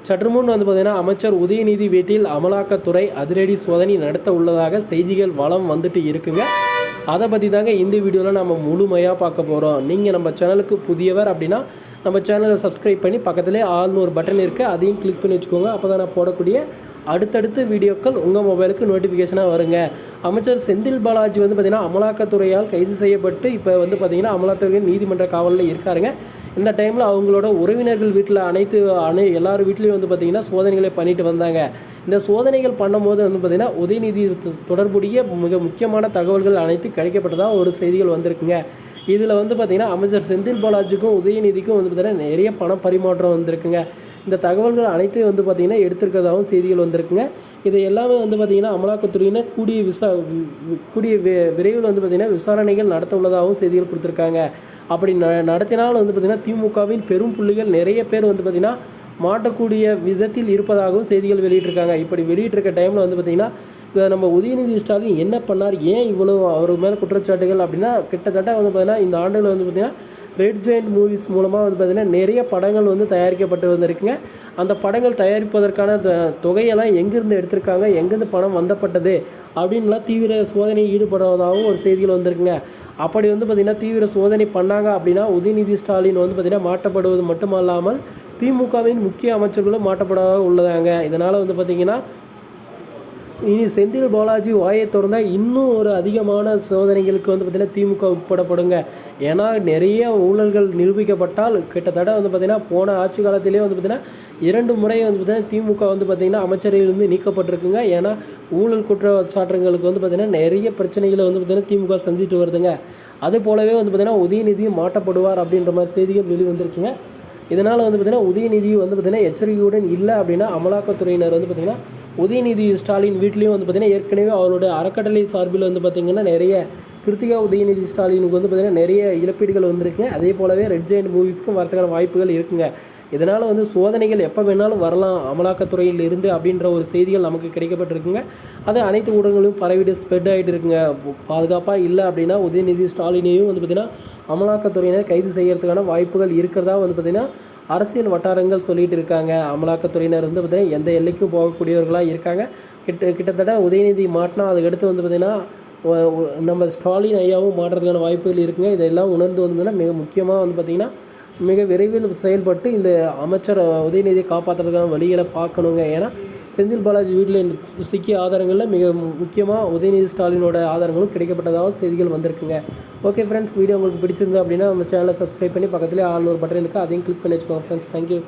சற்று முன் வந்து பார்த்தீங்கன்னா அமைச்சர் உதயநிதி வீட்டில் அமலாக்கத்துறை அதிரடி சோதனை நடத்த உள்ளதாக செய்திகள் வலம் வந்துட்டு இருக்குங்க. அதை பற்றி தாங்க இந்த வீடியோவில் நம்ம முழுமையாக பார்க்க போகிறோம். நீங்கள் நம்ம சேனலுக்கு புதியவர் அப்படின்னா நம்ம சேனலை சப்ஸ்கிரைப் பண்ணி பக்கத்துலேயே ஆல்னு ஒரு பட்டன் இருக்குது, அதையும் கிளிக் பண்ணி வச்சுக்கோங்க. அப்போ தான் நான் போடக்கூடிய அடுத்தடுத்த வீடியோக்கள் உங்கள் மொபைலுக்கு நோட்டிஃபிகேஷனாக வருங்க. அமைச்சர் செந்தில் பாலாஜி வந்து பார்த்திங்கன்னா அமலாக்கத்துறையால் கைது செய்யப்பட்டு இப்போ வந்து பார்த்திங்கன்னா அமலாக்கத்துறை நீதிமன்ற காவலில் இருக்காருங்க. இந்த டைமில் அவங்களோட உறவினர்கள் வீட்டில் எல்லார் வீட்லேயும் வந்து பார்த்திங்கன்னா சோதனைகளை பண்ணிட்டு வந்தாங்க. இந்த சோதனைகள் பண்ணும்போது வந்து பார்த்திங்கன்னா உதயநிதி தொடர்புடைய மிக முக்கியமான தகவல்கள் அனைத்து கிடைக்கப்பட்டதாக ஒரு செய்திகள் வந்திருக்குங்க. இதில் வந்து பார்த்திங்கன்னா அமைச்சர் செந்தில் பாலாஜிக்கும் உதயநிதிக்கும் வந்து பார்த்திங்கன்னா நிறைய பணம் பரிமாற்றம் வந்திருக்குங்க. இந்த தகவல்கள் அனைத்தையும் வந்து பார்த்திங்கன்னா எடுத்திருக்கிறதாகவும் செய்திகள் வந்திருக்குங்க. இதை எல்லாமே வந்து பார்த்திங்கன்னா அமலாக்கத்துறையினர் கூடிய விரைவில் வந்து பார்த்திங்கன்னா விசாரணைகள் நடத்த உள்ளதாகவும் செய்திகள் கொடுத்துருக்காங்க. அப்படி நடத்தினால் வந்து பார்த்திங்கன்னா திமுகவின் பெரும் புள்ளிகள் நிறைய பேர் வந்து பார்த்திங்கன்னா மாட்டக்கூடிய விதத்தில் இருப்பதாகவும் செய்திகள் வெளியிட்டிருக்காங்க. இப்படி வெளியிட்டிருக்க டைமில் வந்து பார்த்திங்கன்னா நம்ம உதயநிதி ஸ்டாலின் என்ன பண்ணார், ஏன் இவ்வளோ அவர் மேலே குற்றச்சாட்டுகள் அப்படின்னா கிட்டத்தட்ட வந்து பார்த்திங்கன்னா இந்த ஆண்டில் வந்து பார்த்திங்கன்னா ரெட் ஜெயண்ட் மூவிஸ் மூலமாக வந்து பார்த்திங்கன்னா நிறைய படங்கள் வந்து தயாரிக்கப்பட்டு வந்திருக்குங்க. அந்த படங்கள் தயாரிப்பதற்கான தொகையெல்லாம் எங்கேருந்து எடுத்திருக்காங்க, எங்கேருந்து பணம் வந்தப்பட்டது அப்படின்லாம் தீவிர சோதனை ஈடுபடுவதாகவும் ஒரு செய்திகள் வந்திருக்குங்க. அப்படி வந்து பார்த்திங்கன்னா தீவிர சோதனை பண்ணாங்க அப்படின்னா உதயநிதி ஸ்டாலின் வந்து பார்த்திங்கன்னா மாட்டப்படுவது மட்டுமல்லாமல் திமுகவின் முக்கிய அமைச்சர்களும் மாட்டப்படாத உள்ளதாங்க. இதனால் வந்து பார்த்திங்கன்னா இனி செந்தில் பாலாஜி வாயை திறந்தால் இன்னும் ஒரு அதிகமான சோதனைகளுக்கு வந்து பார்த்திங்கன்னா திமுக உட்படப்படுங்க. ஏன்னா நிறைய ஊழல்கள் நிரூபிக்கப்பட்டால் கிட்டத்தட்ட வந்து பார்த்திங்கன்னா போன ஆட்சி காலத்திலே வந்து பார்த்திங்கன்னா 2 முறை வந்து பார்த்திங்கன்னா திமுக வந்து பார்த்திங்கன்னா அமைச்சரையிலிருந்து நீக்கப்பட்டிருக்குங்க. ஏன்னா ஊழல் குற்றச்சாட்டுகளுக்கு வந்து பார்த்திங்கன்னா நிறைய பிரச்சனைகளை வந்து பார்த்திங்கன்னா திமுக சந்திட்டு வருதுங்க. அது போலவே வந்து பார்த்திங்கன்னா உதயநிதியும் மாட்டப்படுவார் அப்படின்ற மாதிரி செய்திகள் வெளிவந்திருக்குங்க. இதனால் வந்து பார்த்திங்கன்னா உதயநிதி வந்து பார்த்திங்கன்னா எச்சரிக்கையுடன் இல்லை அப்படின்னா அமலாக்கத்துறையினர் வந்து பார்த்திங்கன்னா உதயநிதி ஸ்டாலின் வீட்லேயும் வந்து பார்த்திங்கன்னா ஏற்கனவே அவருடைய அறக்கட்டளை சார்பில் வந்து பார்த்திங்கன்னா நிறைய கிருத்திகா உதயநிதி ஸ்டாலினுக்கு வந்து பார்த்திங்கன்னா நிறைய இழப்பீடுகள் வந்திருக்கு. அதே போலவே ரெட் ஜெயண்ட் மூவிஸ்க்கும் வரதுக்கான வாய்ப்புகள் இருக்குங்க. இதனால் வந்து சோதனைகள் எப்போ வேணாலும் வரலாம் அமலாக்கத்துறையில் இருந்து அப்படின்ற ஒரு செய்திகள் நமக்கு கிடைக்கப்பட்டிருக்குங்க. அது அனைத்து ஊடகங்களும் பரவிட்டு ஸ்ப்ரெட் ஆகிட்டு இருக்குங்க. பாதுகாப்பாக இல்லை அப்படின்னா உதயநிதி ஸ்டாலினையும் வந்து பார்த்திங்கன்னா அமலாக்கத்துறையினர் கைது செய்கிறதுக்கான வாய்ப்புகள் இருக்கிறதா வந்து பார்த்திங்கன்னா அரசியல் வட்டாரங்கள் சொல்லிகிட்டு இருக்காங்க. அமலாக்கத்துறையினர் வந்து பார்த்திங்கன்னா எந்த எல்லைக்கும் போகக்கூடியவர்களாக இருக்காங்க. கிட்டத்தட்ட உதயநிதி மாட்டினா அதுக்கடுத்து வந்து பார்த்திங்கன்னா நம்ம ஸ்டாலின் ஐயாவும் மாற்றுறதுக்கான வாய்ப்புகள் இருக்குங்க. இதெல்லாம் உணர்ந்து வந்ததுன்னா மிக முக்கியமாக வந்து பார்த்திங்கன்னா மிக விரைவில் செயல்பட்டு இந்த அமைச்சர் உதயநிதியை காப்பாற்றுறதுக்கான வழிகளை பார்க்கணுங்க. ஏன்னா செந்தில் பாலாஜி வீட்டில் சிக்கிய ஆதாரங்களில் மிக முக்கியமாக உதயநிதி ஸ்டாலினோட ஆதாரங்களும் கிடைக்கப்பட்டதாக செய்திகள் வந்திருக்குங்க. ஓகே ஃப்ரெண்ட்ஸ், வீடியோ உங்களுக்கு பிடிச்சிருந்தா அப்படின்னா நம்ம சேனலை சப்ஸ்கிரைப் பண்ணி பக்கத்துலேயே ஆல் ஒரு பட்டன் இருக்குது, அதையும் கிளிக் பண்ணி வச்சுக்கோங்க ஃப்ரெண்ட்ஸ். தேங்க்யூ.